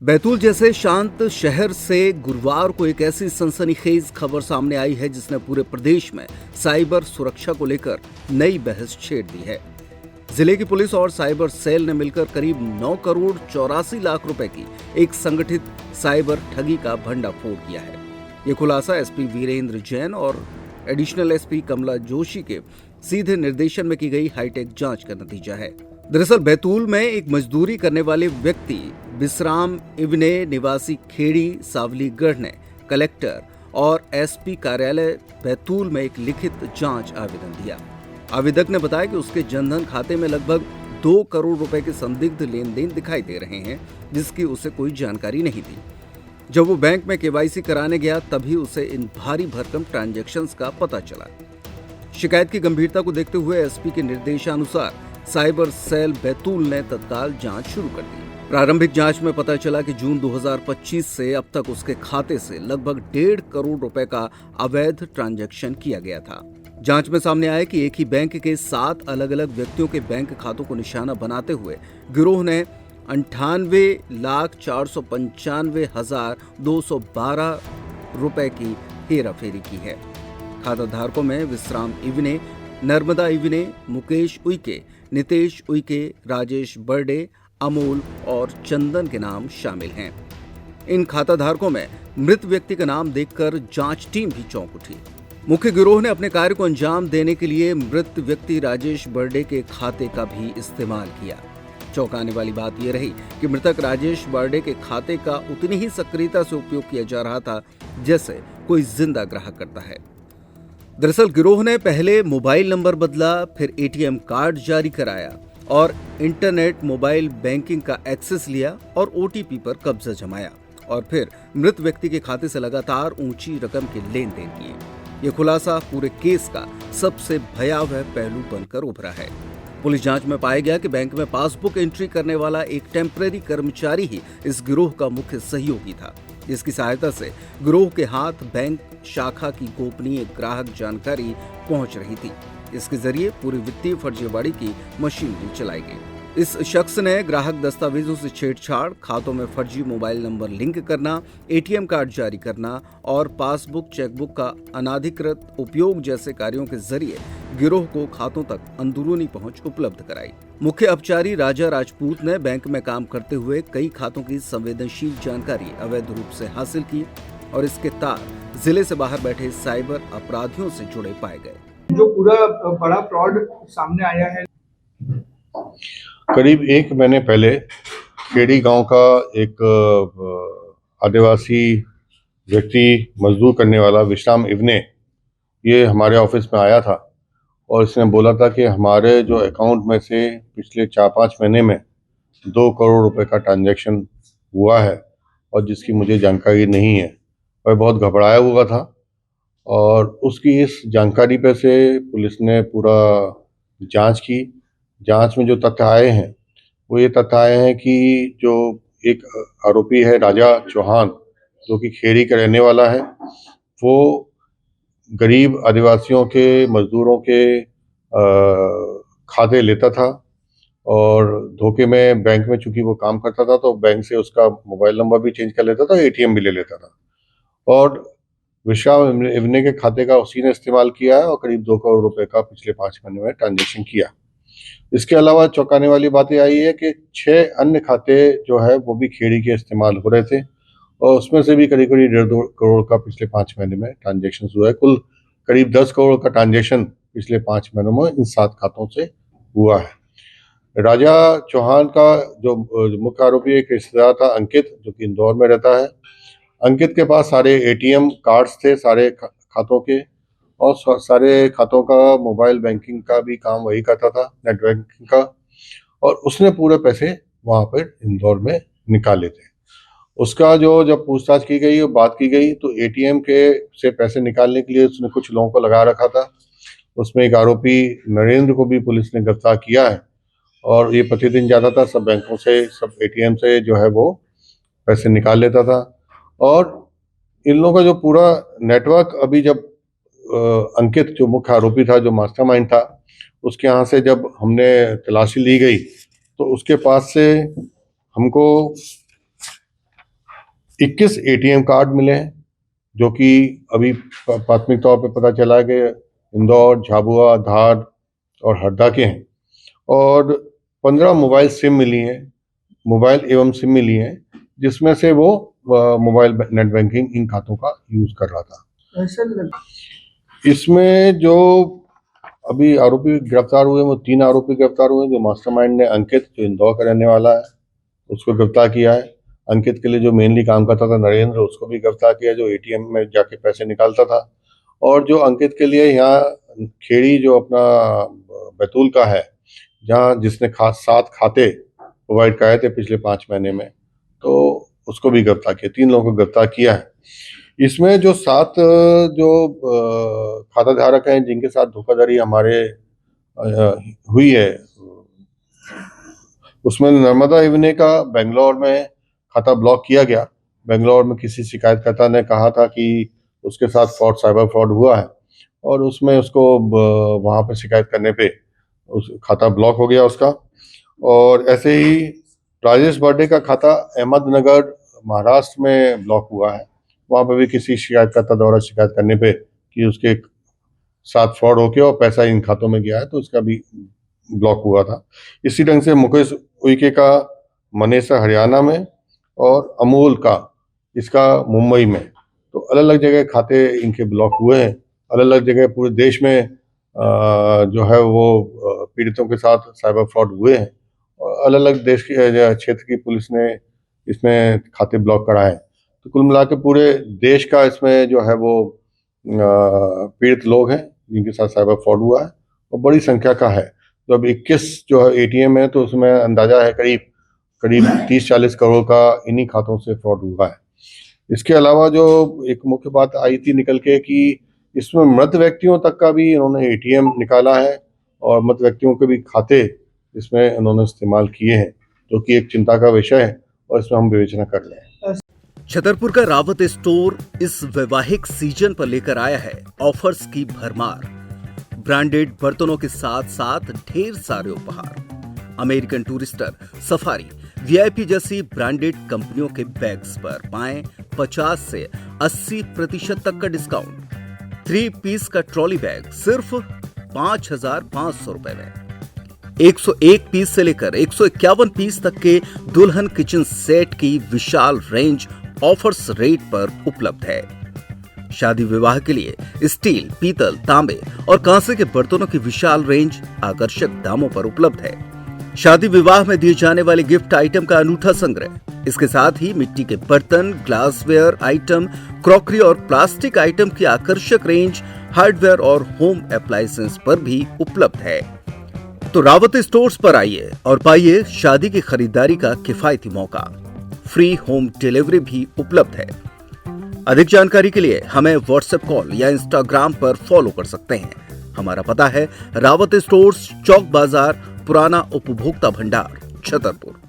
बैतूल जैसे शांत शहर से गुरुवार को एक ऐसी सनसनीखेज खबर सामने आई है जिसने पूरे प्रदेश में साइबर सुरक्षा को लेकर नई बहस छेड़ दी है। जिले की पुलिस और साइबर सेल ने मिलकर करीब 9 करोड़ 84 लाख रुपए की एक संगठित साइबर ठगी का भंडाफोड़ किया है। ये खुलासा एसपी वीरेंद्र जैन और एडिशनल एसपी कमला जोशी के सीधे निर्देशन में की गई हाईटेक जांच का नतीजा है। दरअसल बैतूल में एक मजदूरी करने वाले व्यक्ति विश्राम इवने निवासी खेड़ी सावलीगढ़ ने कलेक्टर और एसपी कार्यालय बैतूल में एक लिखित जांच आवेदन दिया। आवेदक ने बताया कि उसके जनधन खाते में लगभग 2 करोड़ रुपए के संदिग्ध लेन देन दिखाई दे रहे हैं, जिसकी उसे कोई जानकारी नहीं थी। जब वो बैंक में केवाईसी कराने गया तभी उसे इन भारी भरकम ट्रांजैक्शंस का पता चला। शिकायत की गंभीरता को देखते हुए एसपी के निर्देशानुसार साइबर सेल बैतूल ने तत्काल जांच शुरू कर दी। प्रारंभिक जांच में पता चला कि जून 2025 से अब तक उसके खाते से लगभग 1.5 करोड़ रुपए का अवैध ट्रांजैक्शन किया गया था। जांच में सामने आया कि एक ही बैंक के 7 अलग अलग व्यक्तियों के बैंक खातों को निशाना बनाते हुए गिरोह ने 98,495,212 रुपए की हेराफेरी की है। खाताधारकों में विश्राम इवने, नर्मदा इवने, मुकेश उइके, नितेश उइके, राजेश बर्डे, अमोल और चंदन के नाम शामिल हैं। इन खाताधारकों में मृत व्यक्ति का नाम देखकर जांच टीम भी चौंक उठी। मुख्य गिरोह ने अपने कार्य को अंजाम देने के लिए मृत व्यक्ति राजेश बर्डे के खाते का भी इस्तेमाल किया। चौंकाने वाली बात यह रही कि मृतक राजेश बर्डे के खाते का उतनी ही सक्रियता से उपयोग किया जा रहा था जैसे कोई जिंदा ग्राहक करता है। दरअसल गिरोह ने पहले मोबाइल नंबर बदला, फिर एटीएम कार्ड जारी कराया और इंटरनेट मोबाइल बैंकिंग का एक्सेस लिया और ओटीपी पर कब्जा जमाया और फिर मृत व्यक्ति के खाते से लगातार ऊंची रकम के लेन देन किए। ये खुलासा पूरे केस का सबसे भयावह पहलू बनकर उभरा है। पुलिस जांच में पाया गया कि बैंक में पासबुक एंट्री करने वाला एक टेम्परेरी कर्मचारी ही इस गिरोह का मुख्य सहयोगी था, जिसकी सहायता से गिरोह के हाथ बैंक शाखा की गोपनीय ग्राहक जानकारी पहुंच रही थी। इसके जरिए पूरी वित्तीय फर्जीवाड़े की मशीनरी चलाई गई। इस शख्स ने ग्राहक दस्तावेजों से छेड़छाड़, खातों में फर्जी मोबाइल नंबर लिंक करना, एटीएम कार्ड जारी करना और पासबुक चेकबुक का अनाधिकृत उपयोग जैसे कार्यों के जरिए गिरोह को खातों तक अंदरूनी पहुंच उपलब्ध कराई। मुख्य अपचारी राजा राजपूत ने बैंक में काम करते हुए कई खातों की संवेदनशील जानकारी अवैध रूप से हासिल की और इसके तार जिले से बाहर बैठे साइबर अपराधियों से जुड़े पाए गए। जो पूरा बड़ा फ्रॉड सामने आया है, करीब 1 महीने पहले खेड़ी गांव का एक आदिवासी व्यक्ति मजदूर करने वाला विश्राम इवने ये हमारे ऑफिस में आया था और इसने बोला था कि हमारे जो अकाउंट में से पिछले 4-5 महीने में 2 करोड़ रुपए का ट्रांजैक्शन हुआ है और जिसकी मुझे जानकारी नहीं है। वह बहुत घबराया हुआ था और उसकी इस जानकारी पे से पुलिस ने पूरा जांच की। जांच में जो तथ्य आए हैं वो ये तथ्य आए हैं कि जो एक आरोपी है राजा चौहान, जो कि खेड़ी का रहने वाला है, वो गरीब आदिवासियों के मजदूरों के खाते लेता था और धोखे में बैंक में चूंकि वो काम करता था तो बैंक से उसका मोबाइल नंबर भी चेंज कर लेता था, एटीएम भी ले लेता था और विश्राम इवने के खाते का उसी ने इस्तेमाल किया है और करीब 2 करोड़ रुपए का पिछले 5 महीने में ट्रांजेक्शन किया। इसके अलावा चौंकाने वाली बात यह आई है कि 6 अन्य खाते जो है वो भी खेड़ी के इस्तेमाल हो रहे थे और उसमें से भी करीब करीब 1.5 करोड़ का पिछले 5 महीने में ट्रांजेक्शन हुआ है। कुल करीब 10 करोड़ का ट्रांजेक्शन पिछले 5 महीनों में इन 7 खातों से हुआ है। राजा चौहान का जो मुख्य आरोपी एक रिश्तेदार था अंकित, जो कि इंदौर में रहता है। अंकित के पास सारे एटीएम कार्ड्स थे सारे खातों के और सारे खातों का मोबाइल बैंकिंग का भी काम वही करता था, नेट बैंकिंग का, और उसने पूरे पैसे वहां पर इंदौर में निकाले थे। उसका जो जब पूछताछ की गई और बात की गई तो एटीएम के से पैसे निकालने के लिए उसने कुछ लोगों को लगा रखा था। उसमें एक आरोपी नरेंद्र को भी पुलिस ने गिरफ्तार किया है और ये प्रतिदिन जाता था, सब बैंकों से, सब एटीएम से जो है वो पैसे निकाल लेता था। और इन लोगों का जो पूरा नेटवर्क अभी जब अंकित जो मुख्य आरोपी था, जो मास्टरमाइंड था, उसके यहाँ से जब हमने तलाशी ली गई तो उसके पास से हमको 21 एटीएम कार्ड मिले हैं, जो कि अभी प्राथमिक तौर पे पता चला है कि इंदौर, झाबुआ, धार और हरदा के हैं। और 15 मोबाइल सिम मिली हैं, मोबाइल एवं सिम मिली हैं, जिसमें से वो मोबाइल नेट बैंकिंग इन खातों का यूज कर रहा था। सर इसमें जो अभी आरोपी गिरफ्तार हुए वो 3 आरोपी गिरफ्तार हुए। जो मास्टरमाइंड ने अंकित, जो इंदौर का रहने वाला है, उसको गिरफ्तार किया है। अंकित के लिए जो मेनली काम करता था नरेंद्र, उसको भी गिरफ्तार किया, जो एटीएम में जाके पैसे निकालता था। और जो अंकित के लिए यहाँ खेड़ी जो अपना बैतूल का है, जहाँ जिसने 7 खाते प्रोवाइड कराए थे पिछले 5 महीने में, तो उसको भी गिरफ्तार किया। 3 लोगों को गिरफ्तार किया है। इसमें जो 7 जो खाता धारक हैं जिनके साथ धोखाधड़ी हमारे हुई है, उसमें नर्मदा इवने का बेंगलोर में खाता ब्लॉक किया गया। बेंगलोर में किसी शिकायतकर्ता ने कहा था कि उसके साथ साइबर फ्रॉड हुआ है, और उसमें उसको वहाँ पे शिकायत करने पे उस खाता ब्लॉक हो गया उसका। और ऐसे ही राजेश बर्डे का खाता अहमदनगर महाराष्ट्र में ब्लॉक हुआ है। वहाँ पे भी किसी शिकायतकर्ता द्वारा शिकायत करने पे कि उसके साथ फ्रॉड होके और पैसा इन खातों में गया है, तो उसका भी ब्लॉक हुआ था। इसी ढंग से मुकेश उइके का मनेसर हरियाणा में और अमूल का इसका मुंबई में, तो अलग अलग जगह खाते इनके ब्लॉक हुए हैं। अलग अलग जगह पूरे देश में जो है वो पीड़ितों के साथ साइबर फ्रॉड हुए हैं, और अलग अलग देश के क्षेत्र की पुलिस ने इसमें खाते ब्लॉक कराए हैं। तो कुल मिला के पूरे देश का इसमें जो है वो पीड़ित लोग हैं जिनके साथ साइबर फ्रॉड हुआ है, और बड़ी संख्या का है। तो अब 21 जो है एटीएम है, तो उसमें अंदाजा है करीब 30-40 करोड़ का इन्हीं खातों से फ्रॉड हुआ है। इसके अलावा जो एक मुख्य बात आई थी निकल के कि इसमें मृत व्यक्तियों तक का भी इन्होंने एटीएम निकाला है, और मृत व्यक्तियों के भी खाते इसमें उन्होंने इस्तेमाल किए हैं, जो कि एक चिंता का विषय है, और इसमें हम विवेचना कर रहे हैं। छतरपुर का रावत स्टोर इस वैवाहिक सीजन पर लेकर आया है ऑफर्स की भरमार। ब्रांडेड बर्तनों के साथ साथ ढेर सारे उपहार। अमेरिकन टूरिस्टर, सफारी, वीआईपी जैसी ब्रांडेड कंपनियों के बैग्स पर पाएं 50 से 80% तक का डिस्काउंट। 3 पीस का ट्रॉली बैग सिर्फ 5,500 रुपए में। 101 पीस से लेकर 151 पीस तक के दुल्हन किचन सेट की विशाल रेंज ऑफर्स रेट पर उपलब्ध है। शादी विवाह के लिए स्टील, पीतल, तांबे और कांसे के बर्तनों की विशाल रेंज आकर्षक दामों पर उपलब्ध है। शादी विवाह में दिए जाने वाले गिफ्ट आइटम का अनूठा संग्रह, इसके साथ ही मिट्टी के बर्तन, ग्लासवेयर आइटम, क्रॉकरी और प्लास्टिक आइटम की आकर्षक रेंज हार्डवेयर और होम अप्लायंसेस पर भी उपलब्ध है। तो रावत स्टोर्स पर आइए और पाइए शादी की खरीदारी का किफायती मौका। फ्री होम डिलीवरी भी उपलब्ध है। अधिक जानकारी के लिए हमें व्हाट्सएप कॉल या इंस्टाग्राम पर फॉलो कर सकते हैं। हमारा पता है रावत स्टोर्स, चौक बाजार, पुराना उपभोक्ता भंडार, छतरपुर।